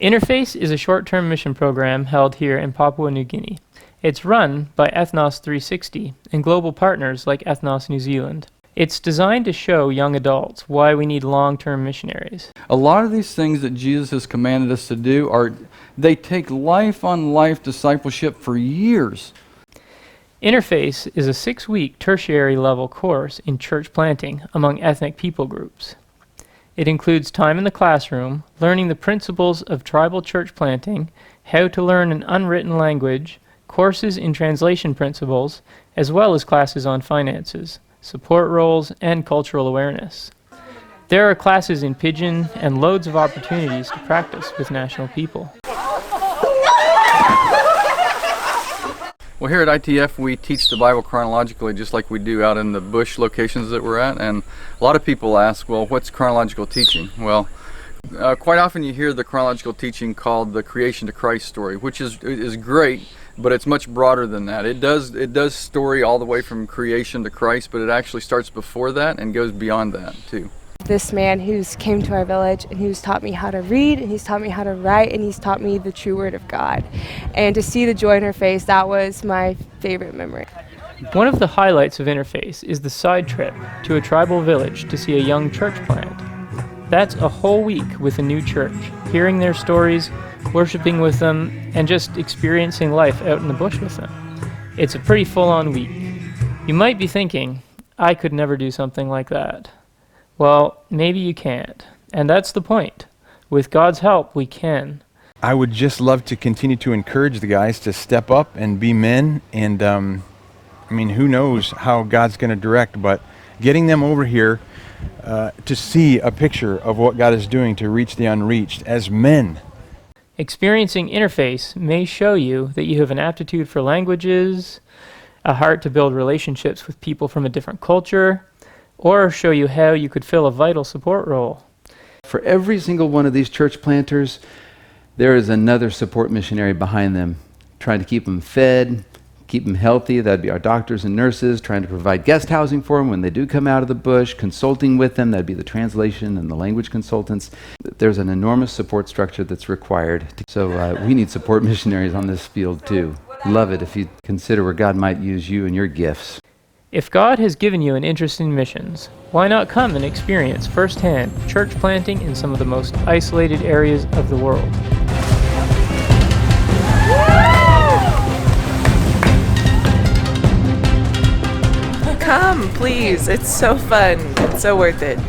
Interface is a short-term mission program held here in Papua New Guinea. It's run by Ethnos 360 and global partners like Ethnos New Zealand. It's designed to show young adults why we need long-term missionaries. A lot of these things that Jesus has commanded us to do they take life-on-life discipleship for years. Interface is a 6-week tertiary level course in church planting among ethnic people groups. It includes time in the classroom, learning the principles of tribal church planting, how to learn an unwritten language, courses in translation principles, as well as classes on finances, support roles, and cultural awareness. There are classes in Pidgin and loads of opportunities to practice with national people. Well, here at ITF we teach the Bible chronologically just like we do out in the bush locations that we're at, and a lot of people ask, well, what's chronological teaching? Well, quite often you hear the chronological teaching called the creation to Christ story, which is great, but it's much broader than that. It does story all the way from creation to Christ, but it actually starts before that and goes beyond that too. This man who's came to our village and who's taught me how to read, and he's taught me how to write, and he's taught me the true word of God. And to see the joy in her face, that was my favorite memory. One of the highlights of Interface is the side trip to a tribal village to see a young church plant. That's a whole week with a new church, hearing their stories, worshiping with them, and just experiencing life out in the bush with them. It's a pretty full-on week. You might be thinking, I could never do something like that. Well, maybe you can't, and that's the point. With God's help, we can. I would just love to continue to encourage the guys to step up and be men, and who knows how God's going to direct, but getting them over here to see a picture of what God is doing to reach the unreached as men. Experiencing Interface may show you that you have an aptitude for languages, a heart to build relationships with people from a different culture, or show you how you could fill a vital support role. For every single one of these church planters, there is another support missionary behind them, trying to keep them fed, keep them healthy. That'd be our doctors and nurses, trying to provide guest housing for them when they do come out of the bush, consulting with them. That'd be the translation and the language consultants. There's an enormous support structure that's required. So we need support missionaries on this field too. Love it if you consider where God might use you and your gifts. If God has given you an interest in missions, why not come and experience firsthand church planting in some of the most isolated areas of the world? Come, please. It's so fun. It's so worth it.